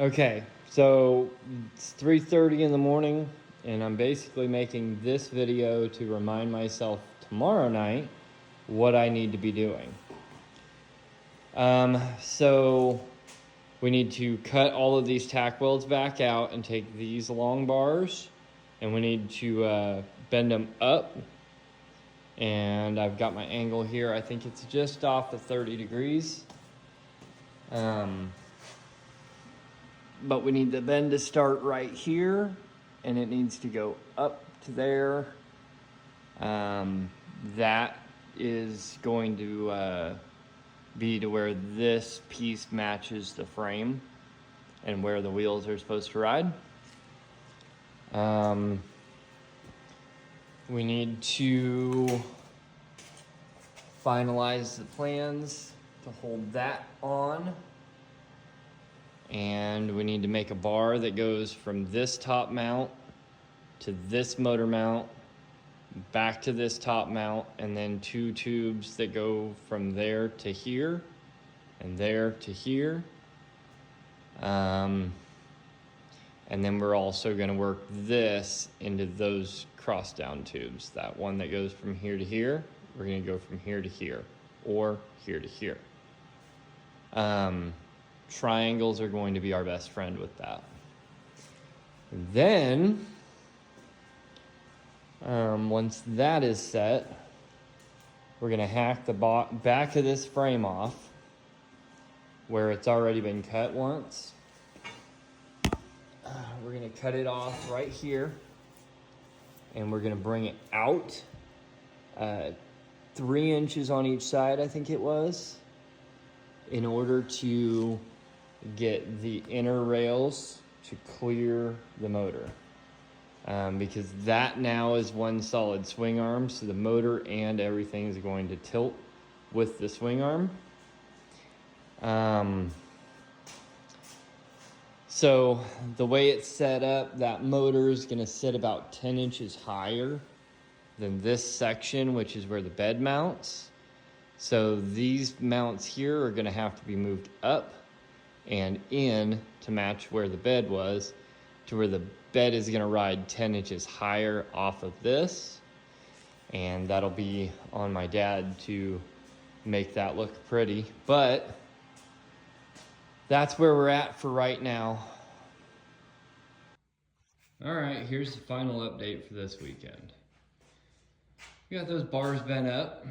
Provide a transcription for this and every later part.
Okay, so it's 3:30 in the morning, and I'm basically making this video to remind myself tomorrow night what I need to be doing. So we need to cut all of these tack welds back out and take these long bars, and we need to bend them up. And I've got my angle here. I think it's just off the 30 degrees. But we need the bend to start right here, and it needs to go up to there. That is going to be to where this piece matches the frame and where the wheels are supposed to ride. We need to finalize the plans to hold that on. And we need to make a bar that goes from this top mount to this motor mount, back to this top mount, and then 2 tubes that go from there to here and there to here. And then we're also going to work this into those cross down tubes. That one that goes from here to here, we're going to go from here to here, or here to here. Triangles are going to be our best friend with that. And then, once that is set, we're going to hack the back of this frame off where it's already been cut once. We're going to cut it off right here, and we're going to bring it out 3 inches on each side, I think it was, in order to get the inner rails to clear the motor. Because that now is one solid swing arm, so the motor and everything is going to tilt with the swing arm. So the way it's set up, that motor is going to sit about 10 inches higher than this section, which is where the bed mounts. So these mounts here are going to have to be moved up and in to match where the bed was, to where the bed is going to ride 10 inches higher off of this. And that'll be on my dad to make that look pretty. But that's where we're at for right now. All right, here's the final update for this weekend. We got those bars bent up.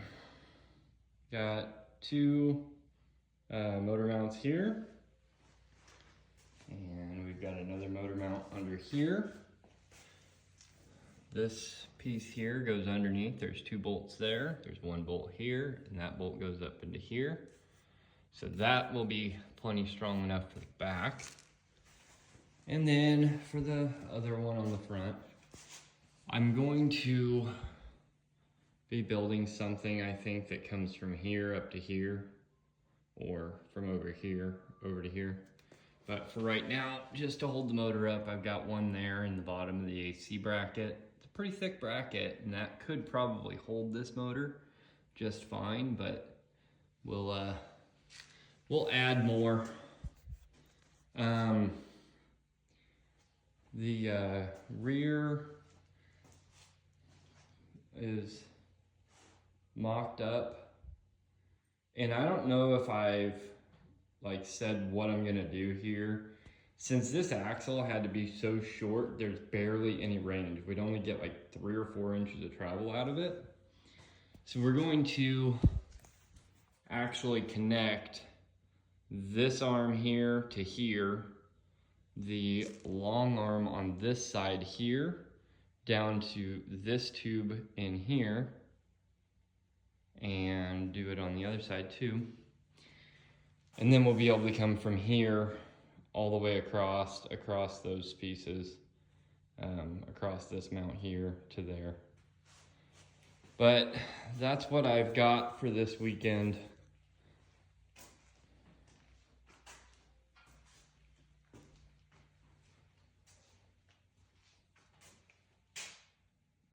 Got 2 motor mounts here. And we've got another motor mount under here. This piece here goes underneath. There's 2 bolts there. There's 1 bolt here, and that bolt goes up into here. So that will be plenty strong enough for the back. And then for the other one on the front, I'm going to be building something, I think, that comes from here up to here, or from over here over to here. But for right now, just to hold the motor up, I've got one there in the bottom of the AC bracket. It's a pretty thick bracket, and that could probably hold this motor just fine, but we'll add more. The rear is mocked up, and I don't know if I've said what I'm gonna do here. Since this axle had to be so short, there's barely any range. We'd only get 3 or 4 inches of travel out of it. So we're going to actually connect this arm here to here, the long arm on this side here, down to this tube in here, and do it on the other side too. And then we'll be able to come from here all the way across those pieces, across this mount here to there. But that's what I've got for this weekend.